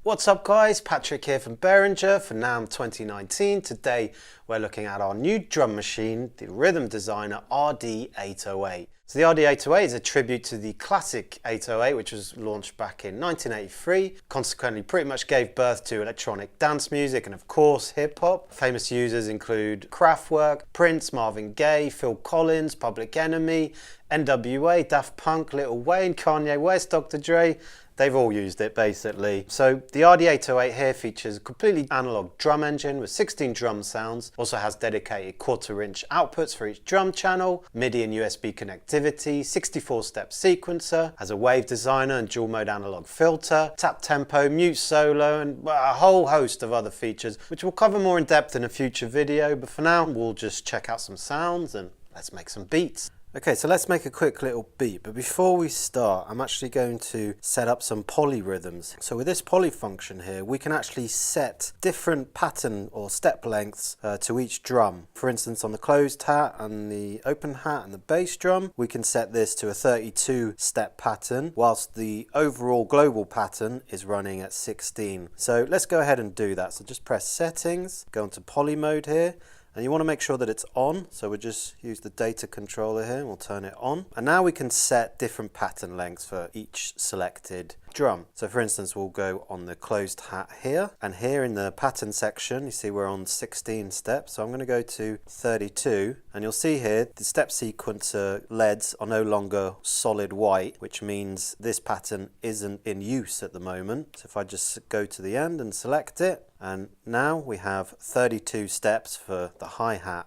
What's up guys, Patrick here from Behringer for NAMM 2019. Today we're looking at our new drum machine, the Rhythm Designer RD808. So the RD808 is a tribute to the classic 808 which was launched back in 1983, consequently pretty much gave birth to electronic dance music and of course hip hop. Famous users include Kraftwerk, Prince, Marvin Gaye, Phil Collins, Public Enemy, NWA, Daft Punk, Lil Wayne, Kanye West, Dr. Dre. They've all used it basically. So the RD808 here features a completely analog drum engine with 16 drum sounds, also has dedicated 1/4 inch outputs for each drum channel, MIDI and USB connectivity, 64-step sequencer, has a wave designer and dual mode analog filter, tap tempo, mute solo and a whole host of other features which we'll cover more in depth in a future video, but for now we'll just check out some sounds and let's make some beats. Okay, so let's make a quick little beat, but before we start, I'm actually going to set up some polyrhythms. So with this poly function here, we can actually set different pattern or step lengths to each drum. For instance, on the closed hat and the open hat and the bass drum, we can set this to a 32 step pattern, whilst the overall global pattern is running at 16. So let's go ahead and do that. So just press settings, go into poly mode here, and you want to make sure that it's on, so we'll just use the data controller here and we'll turn it on. And now we can set different pattern lengths for each selected drum. So for instance, we'll go on the closed hat here, and here in the pattern section, you see we're on 16 steps. So I'm going to go to 32, and you'll see here the step sequencer LEDs are no longer solid white, which means this pattern isn't in use at the moment. So if I just go to the end and select it, and now we have 32 steps for the hi-hat.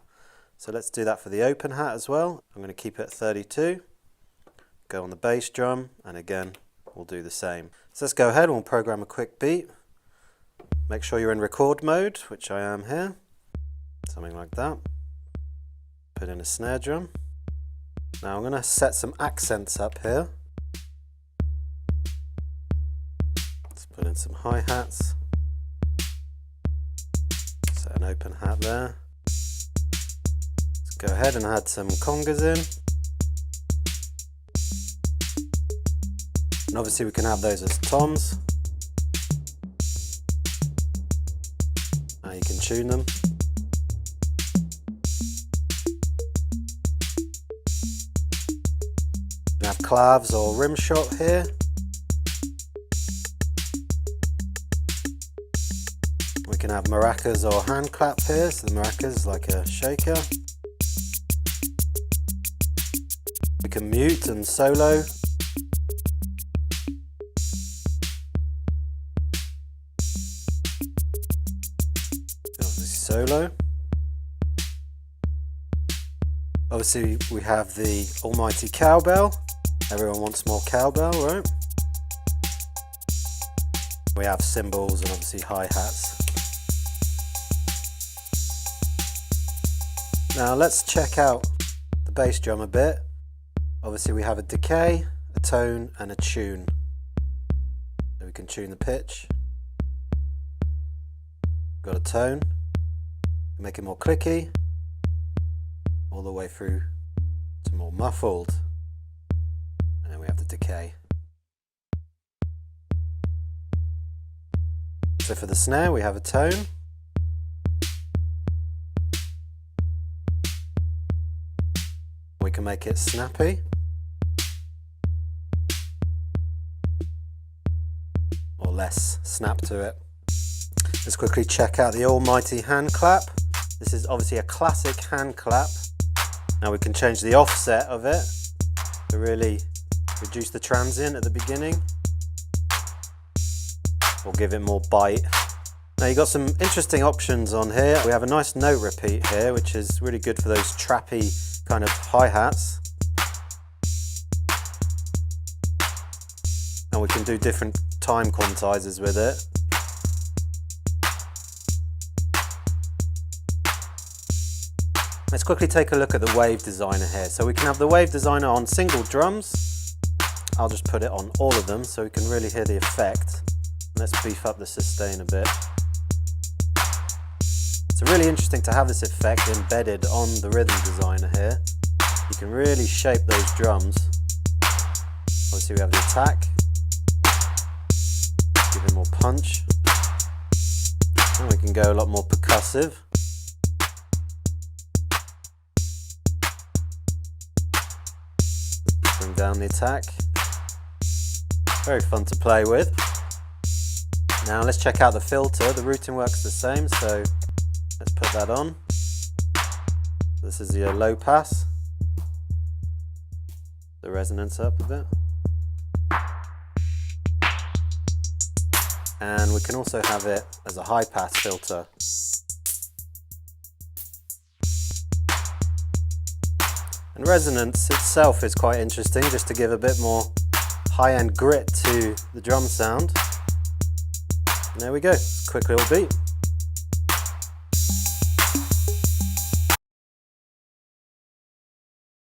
So let's do that for the open hat as well. I'm going to keep it at 32, go on the bass drum, and again we'll do the same. So let's go ahead and we'll program a quick beat. Make sure you're in record mode, which I am here, something like that. Put in a snare drum. Now I'm going to set some accents up here. Let's put in some hi-hats. An open hat there. Let's go ahead and add some congas in. And obviously we can have those as toms. Now you can tune them. We have clavs or rim shot here. We can have maracas or hand clap here, so the maracas is like a shaker. We can mute and solo. Solo. Obviously we have the almighty cowbell. Everyone wants more cowbell, right? We have cymbals and obviously hi-hats. Now let's check out the bass drum a bit. Obviously we have a decay, a tone and a tune. So we can tune the pitch. Got a tone, make it more clicky, all the way through to more muffled. And then we have the decay. So for the snare we have a tone. We can make it snappy or less snap to it. Let's quickly check out the almighty hand clap. This is obviously a classic hand clap. Now we can change the offset of it to really reduce the transient at the beginning or give it more bite. Now you've got some interesting options on here. We have a nice note repeat here, which is really good for those trappy kind of hi-hats. And we can do different time quantizers with it. Let's quickly take a look at the wave designer here. So we can have the wave designer on single drums. I'll just put it on all of them so we can really hear the effect. Let's beef up the sustain a bit. It's really interesting to have this effect embedded on the rhythm designer here. You can really shape those drums. Obviously we have the attack, give it more punch. punch. And we can go a lot more percussive. Bring down the attack. Very fun to play with. Now let's check out the filter. The routing works the same, so let's put that on. This is your low pass. The resonance up a bit. And we can also have it as a high pass filter. And resonance itself is quite interesting, just to give a bit more high-end grit to the drum sound. And there we go, quick little beat.